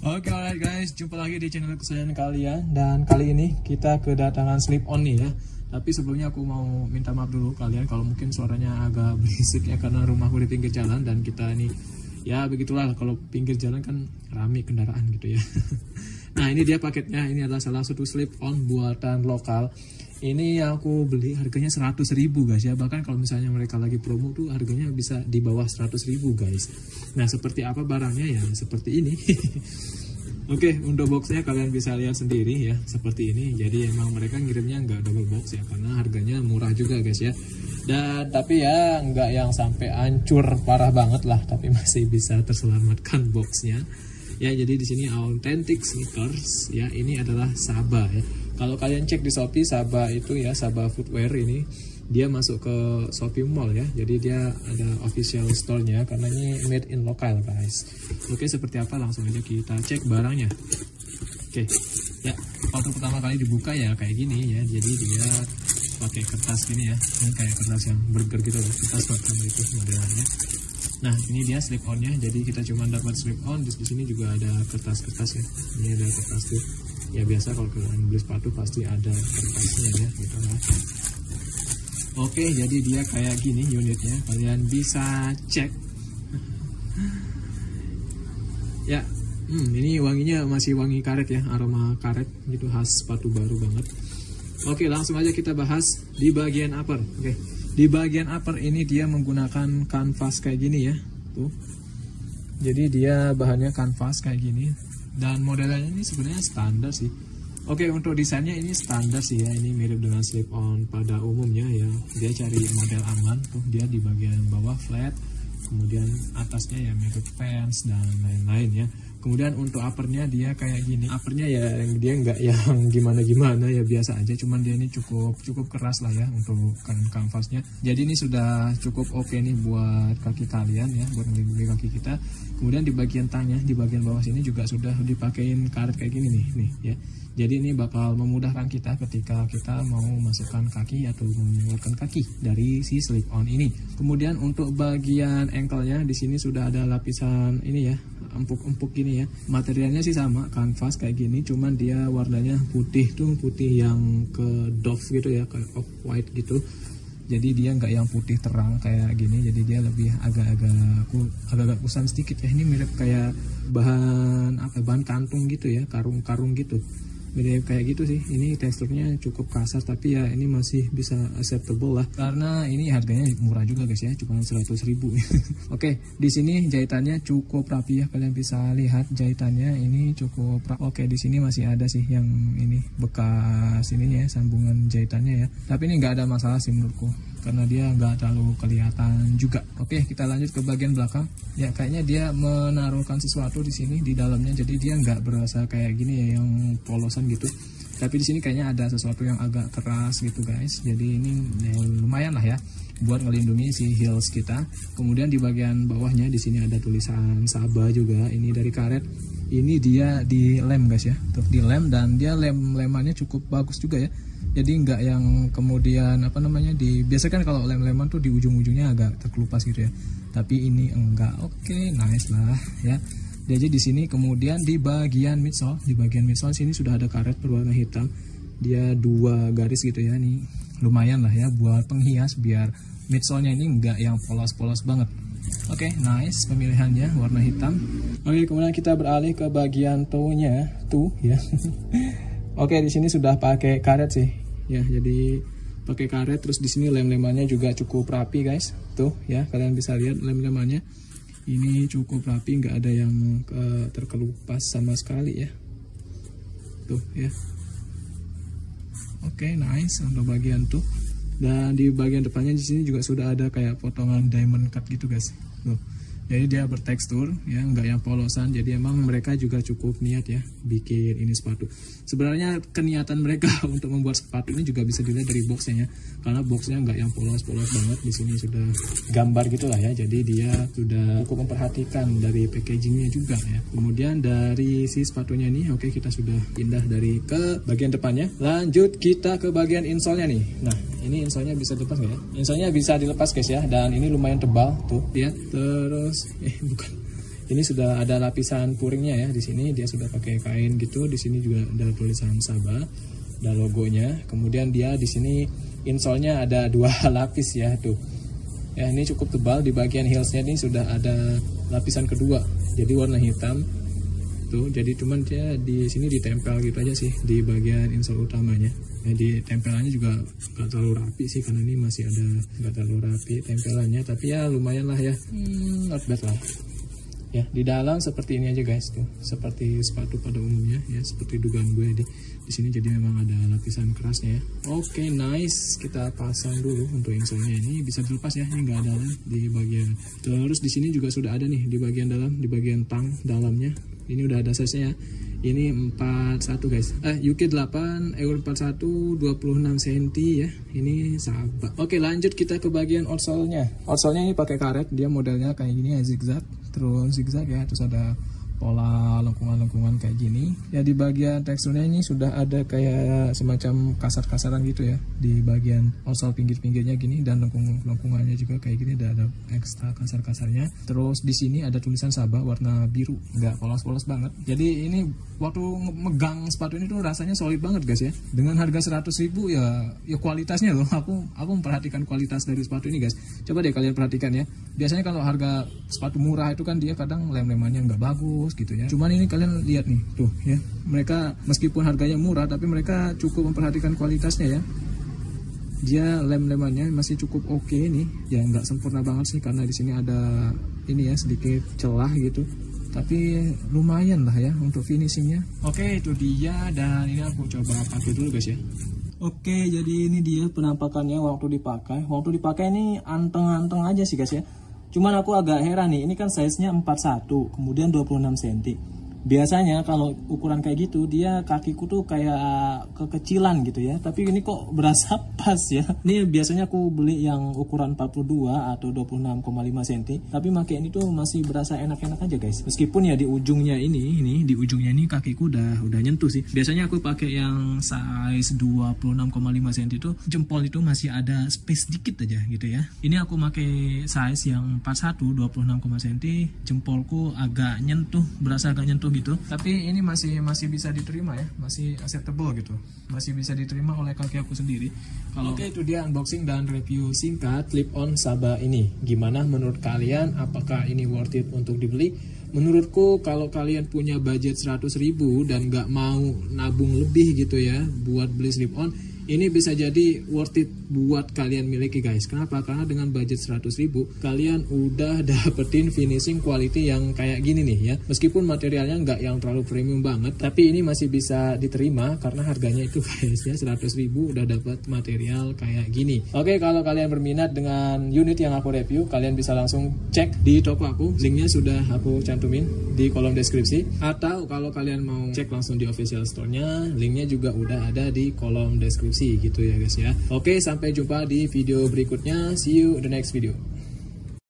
Oke, alright guys, jumpa lagi di channel kesayangan kalian. Dan kali ini kita kedatangan slip on nih ya. Tapi sebelumnya aku mau minta maaf dulu kalian kalau mungkin suaranya agak berisik ya, karena rumahku di pinggir jalan dan kita ini ya begitulah, kalau pinggir jalan kan rame kendaraan gitu ya. Nah, ini dia paketnya. Ini adalah salah satu slip on buatan lokal. Ini yang aku beli harganya 100.000 guys ya. Bahkan kalau misalnya mereka lagi promo tuh harganya bisa di bawah 100.000 guys. Nah, seperti apa barangnya ya? Seperti ini. Oke, untuk boxnya kalian bisa lihat sendiri ya, seperti ini. Jadi emang mereka ngirimnya nggak double box ya, karena harganya murah juga guys ya. Dan tapi ya nggak yang sampai hancur parah banget lah, tapi masih bisa terselamatkan boxnya. Ya, jadi di sini authentic sneakers ya. Ini adalah Saba ya. Kalau kalian cek di Shopee, Saba itu ya, Saba Footwear ini dia masuk ke Shopee Mall ya. Jadi dia ada official store-nya karena ini made in local guys. Oke, seperti apa langsung aja kita cek barangnya. Oke. Ya, waktu pertama kali dibuka ya kayak gini ya. Jadi dia pakai kertas gini ya. Ini kayak kertas yang burger gitu loh. Kertas makan itu modelnya. Nah, ini dia slip on-nya. Jadi kita cuma dapat slip on. Di sini juga ada kertas-kertas ya. Ini ada kertas tuh. Ya biasa kalau kalian beli sepatu pasti ada kertasnya ya gitu lah. Oke, jadi dia kayak gini unitnya. Kalian bisa cek. Ya, ini wanginya masih wangi karet ya, aroma karet gitu, khas sepatu baru banget. Oke, langsung aja kita bahas di bagian upper. Oke, di bagian upper ini dia menggunakan kanvas kayak gini ya, tuh. Jadi dia bahannya kanvas kayak gini dan modelnya ini sebenarnya standar sih. Oke, untuk desainnya ini standar sih ya, ini mirip dengan slip on pada umumnya ya. Dia cari model aman tuh, dia di bagian bawah flat, kemudian atasnya ya mirip pants dan lain-lain ya. Kemudian untuk uppernya dia kayak gini, uppernya ya dia nggak yang gimana-gimana ya, biasa aja, cuman dia ini cukup keras lah ya untuk kanvasnya. Jadi ini sudah cukup oke nih buat kaki kalian ya, buat melindungi kaki kita. Kemudian di bagian tangnya, di bagian bawah sini juga sudah dipakein karet kayak gini nih ya. Jadi ini bakal memudahkan kita ketika kita mau masukkan kaki atau mengeluarkan kaki dari si slip on ini. Kemudian untuk bagian ankle-nya di sini sudah ada lapisan ini ya, empuk-empuk gini ya. Materialnya sih sama, kanvas kayak gini, cuman dia warnanya putih tuh, putih yang ke doff gitu ya, kayak off white gitu. Jadi dia nggak yang putih terang kayak gini, jadi dia lebih agak-agak kusam sedikit ya. Ini mirip kayak bahan kantung gitu ya, karung-karung gitu. Mirip kayak gitu sih. Ini teksturnya cukup kasar, tapi ya ini masih bisa acceptable lah, karena ini harganya murah juga guys ya, cuma 100.000. Oke, di sini jahitannya cukup rapi ya, kalian bisa lihat jahitannya ini cukup rapi. Oke, di sini masih ada sih yang ini bekas ininya ya, sambungan jahitannya ya, tapi ini nggak ada masalah sih menurutku, karena dia nggak terlalu kelihatan juga. Oke, kita lanjut ke bagian belakang. Ya, kayaknya dia menaruhkan sesuatu di sini di dalamnya, jadi dia nggak berasa kayak gini ya, yang polosan gitu. Tapi di sini kayaknya ada sesuatu yang agak keras gitu guys. Jadi ini ya, lumayan lah ya buat ngelindungi si heels kita. Kemudian di bagian bawahnya di sini ada tulisan Saba juga. Ini dari karet. Ini dia dilem guys ya. Tuh dilem, dan dia lemannya cukup bagus juga ya. Jadi nggak yang kemudian apa namanya, biasakan kalau lem-leman tuh di ujung-ujungnya agak terkelupas gitu ya. Tapi ini enggak. Oke, nice lah ya. Jadi di sini kemudian di bagian midsole, sini sudah ada karet berwarna hitam. Dia 2 garis gitu ya, nih lumayan lah ya buat penghias biar midsole-nya ini enggak yang polos-polos banget. Oke, nice pemilihannya warna hitam. Oke, kemudian kita beralih ke bagian toe-nya tuh ya. Oke, di sini sudah pakai karet sih ya, jadi pakai karet. Terus di sini lem-lemannya juga cukup rapi guys, tuh ya, kalian bisa lihat lem-lemannya ini cukup rapi, nggak ada yang terkelupas sama sekali ya, tuh ya. Oke, nice untuk bagian tuh. Dan di bagian depannya di sini juga sudah ada kayak potongan diamond cut gitu guys, tuh. Jadi dia bertekstur ya, nggak yang polosan. Jadi emang mereka juga cukup niat ya bikin ini sepatu. Sebenarnya keniatan mereka untuk membuat sepatu ini juga bisa dilihat dari boxnya ya, karena boxnya nggak yang polos-polos banget. Di sini sudah gambar gitulah ya. Jadi dia sudah cukup memperhatikan dari packagingnya juga ya. Kemudian dari si sepatunya ini, oke, kita sudah pindah dari ke bagian depannya. Lanjut kita ke bagian insole-nya nih. Nah, ini insole-nya bisa dilepas nggak ya? Insole-nya bisa dilepas guys ya, dan ini lumayan tebal tuh ya. Terus bukan, Ini sudah ada lapisan puringnya ya. Di sini dia sudah pakai kain gitu. Di sini juga ada tulisan Sabah, ada logonya. Kemudian dia di sini insole-nya ada 2 lapis ya tuh. Ya, ini cukup tebal. Di bagian heelsnya ini sudah ada lapisan kedua. Jadi warna hitam tuh. Jadi cuman dia di sini ditempel gitu aja sih di bagian insole utamanya. Ya, di tempelannya juga nggak terlalu rapi sih karena ini masih ada nggak terlalu rapi tempelannya. Tapi ya lumayan lah ya. Not bad lah. Ya, di dalam seperti ini aja guys tuh, seperti sepatu pada umumnya ya, seperti dugaan gue di sini. Jadi memang ada lapisan kerasnya ya. Oke, nice. Kita pasang dulu untuk insole-nya. Ini bisa dilepas ya, ini nggak ada di bagian. Terus di sini juga sudah ada nih di bagian dalam, di bagian tang dalamnya. Ini udah ada size-nya ya. Ini 41 guys. UK 8 EUR 41 26 cm ya. Ini Sabah. Oke, lanjut kita ke bagian outsole-nya. Outsole-nya ini pakai karet, dia modelnya kayak gini ya, zigzag. Terus zigzag ya, terus ada pola lengkungan-lengkungan kayak gini. Ya, di bagian teksturnya ini sudah ada kayak semacam kasar-kasaran gitu ya di bagian outsole pinggir-pinggirnya gini, dan lengkungannya juga kayak gini ada ekstra kasar-kasarnya. Terus di sini ada tulisan Sabah warna biru, nggak polos-polos banget. Jadi ini waktu megang sepatu ini tuh rasanya solid banget guys ya. Dengan harga 100.000 ya kualitasnya loh. Aku memperhatikan kualitas dari sepatu ini guys. Coba deh kalian perhatikan ya. Biasanya kalau harga sepatu murah itu kan dia kadang lem-lemannya nggak bagus gitu ya. Cuman ini kalian lihat nih tuh ya, mereka meskipun harganya murah tapi mereka cukup memperhatikan kualitasnya ya. Dia lem-lemannya masih cukup oke nih ya, nggak sempurna banget sih karena di sini ada ini ya sedikit celah gitu, tapi lumayan lah ya untuk finishingnya. Oke, itu dia, dan ini aku coba pakai dulu guys ya. Oke, jadi ini dia penampakannya waktu dipakai. Waktu dipakai ini anteng-anteng aja sih guys ya. Cuman aku agak heran nih, ini kan size-nya 41, kemudian 26 cm. Biasanya kalau ukuran kayak gitu, dia kakiku tuh kayak kekecilan gitu ya. Tapi ini kok berasa pas ya. Ini biasanya aku beli yang ukuran 42 atau 26,5 cm. Tapi pakai ini tuh masih berasa enak-enak aja guys. Meskipun ya di ujungnya ini di ujungnya ini kakiku udah nyentuh sih. Biasanya aku pakai yang size 26,5 cm itu jempol itu masih ada space dikit aja gitu ya. Ini aku pakai size yang 41 26,5 cm, jempolku agak nyentuh, berasa agak nyentuh gitu. Tapi ini masih bisa diterima ya, masih acceptable gitu, masih bisa diterima oleh kaki aku sendiri. Oke, itu dia unboxing dan review singkat clip-on Sabah ini. Gimana menurut kalian? Apakah ini worth it untuk dibeli? Menurutku kalau kalian punya budget 100.000 dan nggak mau nabung lebih gitu ya buat beli slip-on, ini bisa jadi worth it buat kalian miliki guys. Kenapa? Karena dengan budget 100.000 kalian udah dapetin finishing quality yang kayak gini nih ya. Meskipun materialnya nggak yang terlalu premium banget, tapi ini masih bisa diterima karena harganya itu guysnya 100.000 udah dapat material kayak gini. Oke, kalau kalian berminat dengan unit yang aku review, kalian bisa langsung cek di toko aku. Linknya sudah aku cantumin di kolom deskripsi. Atau kalau kalian mau cek langsung di official store-nya, linknya juga udah ada di kolom deskripsi gitu ya guys ya. Oke, sampai jumpa di video berikutnya. See you the next video.